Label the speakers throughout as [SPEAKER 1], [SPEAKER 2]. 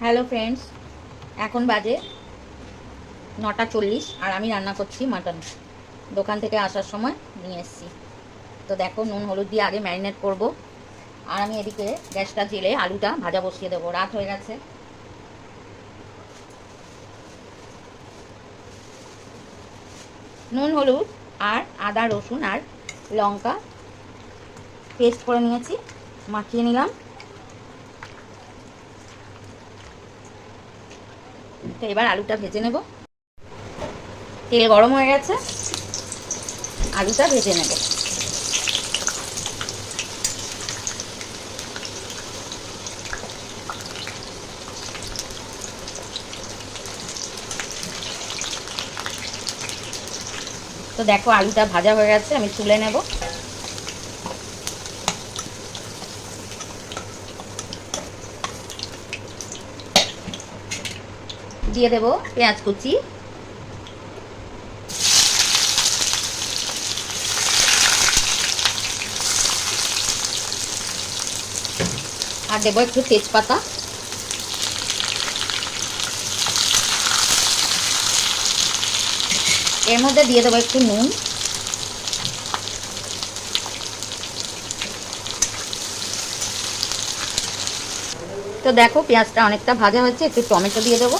[SPEAKER 1] Hello friends, এখন বাজে 9:40 আর আমি রান্না করছি মাটন। দোকান থেকে আসার সময় নিয়ে এসেছি। তো দেখো, নুন হলুদ দিয়ে আগে ম্যারিনেট করব। আর আমি এদিকে গ্যাসটা জেলে আলুটা ভাজা বসিয়ে দেবো। রাত হয়ে গেছে। নুন হলুদ আর আদা রসুন আর লঙ্কা পেস্ট করে নিয়েছি, মাখিয়ে নিলাম। তো এবার আলুটা ভেজে নেব। তেল গরম হয়ে গেছে, আলুটা ভেজে নেব। তো দেখো, আলুটা ভাজা হয়ে গেছে, আমি তুলে নেব। দিয়ে দেব পেঁয়াজ কুচি, আর দেবো একটু তেজপাতা। এর মধ্যে দিয়ে দেবো একটু নুন। তো দেখো, পেঁয়াজটা অনেকটা ভাজা হয়েছে, একটু টমেটো দিয়ে দেবো।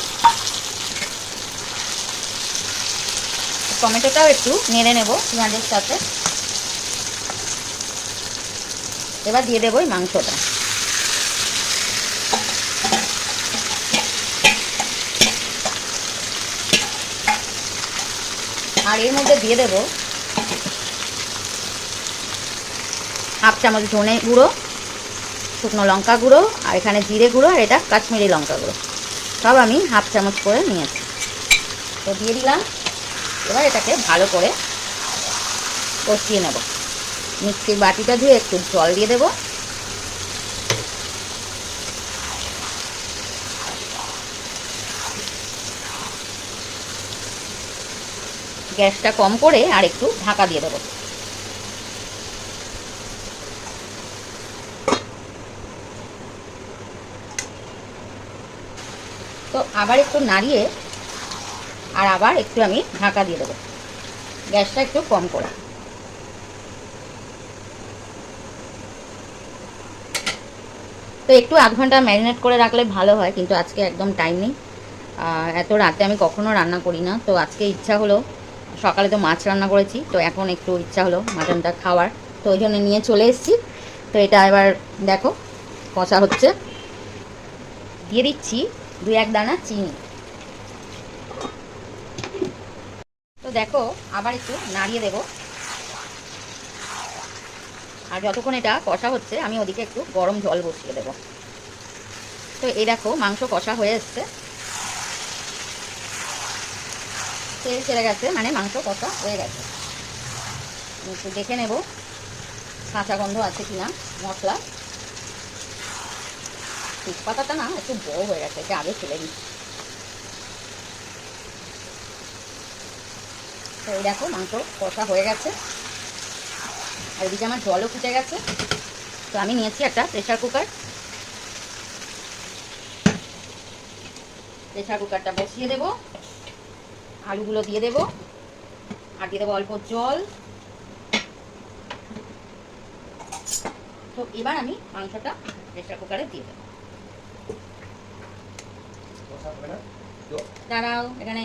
[SPEAKER 1] টমেটোটাও একটু নেড়ে নেব পেঁয়াজের সাথে। এবার দিয়ে দেবো এই মাংসটা। আর এর মধ্যে দিয়ে দেবো হাফ চামচ ধনে গুঁড়ো, শুকনো লঙ্কা গুঁড়ো, আর এখানে জিরে গুঁড়ো, আর এটা কাশ্মীরি লঙ্কা গুঁড়ো। সব আমি হাফ চামচ করে নিয়েছি। তো দিয়ে দিলাম। এবার এটাকে ভালো করে কষিয়ে নেব। মিক্সির বাটিটা ধুয়ে একটু জল দিয়ে দেবো। গ্যাসটা কম করে আর একটু ঢাকা দিয়ে দেবো। তো আবার একটু নাড়িয়ে আর আবার একটু আমি ঢাকা দিয়ে দেবো, গ্যাসটা একটু কম করে। তো একটু আধ ঘন্টা ম্যারিনেট করে রাখলে ভালো হয়, কিন্তু আজকে একদম টাইম নেই। এত রাতে আমি কখনো রান্না করি না, তো আজকে ইচ্ছা হলো। সকালে তো মাছ রান্না করেছি, তো এখন একটু ইচ্ছা হলো মাটনটা খাওয়ার, তো ওই জন্য নিয়ে চলে এসেছি। তো এটা এবার দেখো কষা হচ্ছে। দিয়ে দিচ্ছি 2-1 দানা চিনি। তো দেখো, আবার একটু নাড়িয়ে দেবো। আর যতক্ষণ এটা কষা হচ্ছে, আমি ওদিকে একটু গরম জল বসিয়ে দেবো। তো এই দেখো, মাংস কষা হয়ে এসছে, তেল ছেড়ে গেছে, মানে মাংস কষা হয়ে গেছে। একটু দেখে নেব কাঁচা গন্ধ আছে কিনা মশলা। তেজপাতাটা না একটু বড় হয়ে গেছে, এটা আগে ফেলে দিচ্ছি। তো এই দেখো, মাংস কষা হয়ে গেছে, আর এদিকে আমার জলও ফুটে গেছে। তো আমি নিয়েছি একটা প্রেসার কুকার। প্রেসার কুকারটা বসিয়ে দেব, আলুগুলো দিয়ে দেব, আর দিয়ে দেবো অল্প জল। তো এবার আমি মাংসটা প্রেসার কুকারে দিয়ে দেবো। দাঁড়াও, এখানে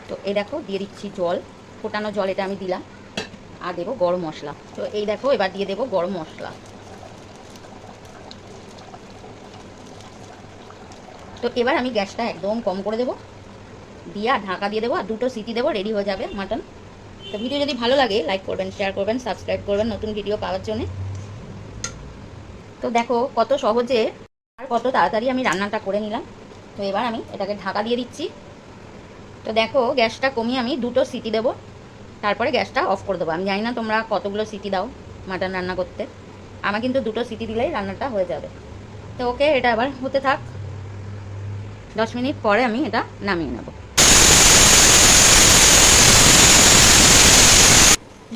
[SPEAKER 1] তো এই দেখো দিয়ে দিচ্ছি জল, ফোটানো জল, এটা আমি দিলাম। আর দেবো গরম মশলা। তো এই দেখো, এবার দিয়ে দেবো গরম মশলা। তো এবার আমি গ্যাসটা একদম কম করে দেবো, দিয়ে আর ঢাকা দিয়ে দেবো, আর 2টো সিটি দেবো, রেডি হয়ে যাবে মাটন। তো ভিডিও যদি ভালো লাগে লাইক করবেন, শেয়ার করবেন, সাবস্ক্রাইব করবেন নতুন ভিডিও পাওয়ার জন্য। তো দেখো কত সহজে আর কত তাড়াতাড়ি আমি রান্নাটা করে নিলাম। তো এবার আমি এটাকে ঢাকা দিয়ে দিচ্ছি। তো দেখো, গ্যাসটা কমিয়ে আমি 2টো সিটি দেবো, তারপরে গ্যাসটা অফ করে দেবো। আমি জানি না তোমরা কতগুলো সিটি দাও মাটন রান্না করতে, আমার কিন্তু 2টো সিটি দিলেই রান্নাটা হয়ে যাবে। তো ওকে, এটা আবার হতে থাক। 10 মিনিট পরে আমি এটা নামিয়ে নেব।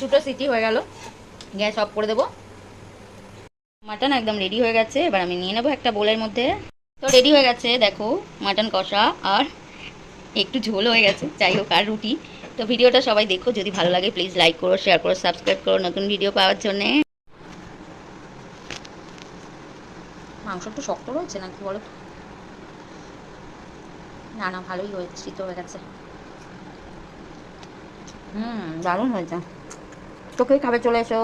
[SPEAKER 1] দুটো সিটি হয়ে গেল, গ্যাস অফ করে দেবো। মাটন একদম রেডি হয়ে গেছে, এবার আমি নিয়ে নেবো একটা বোলের মধ্যে। তো রেডি হয়ে গেছে দেখো মাটন কষা, আর একটু ঝোল হয়ে গেছে, যাই হোক, আর রুটি। তো ভিডিওটা সবাই দেখো, যদি ভালো লাগে প্লিজ লাইক করো, শেয়ার করো, সাবস্ক্রাইব করো নতুন ভিডিও পাওয়ার জন্যে। মাংস একটু শক্ত রয়েছে নাকি বলো তো? না না, ভালোই হয়েছে, সিদ্ধ হয়ে গেছে। দারুণ হয়েছে। তোকেই খাবে, চলে এসো।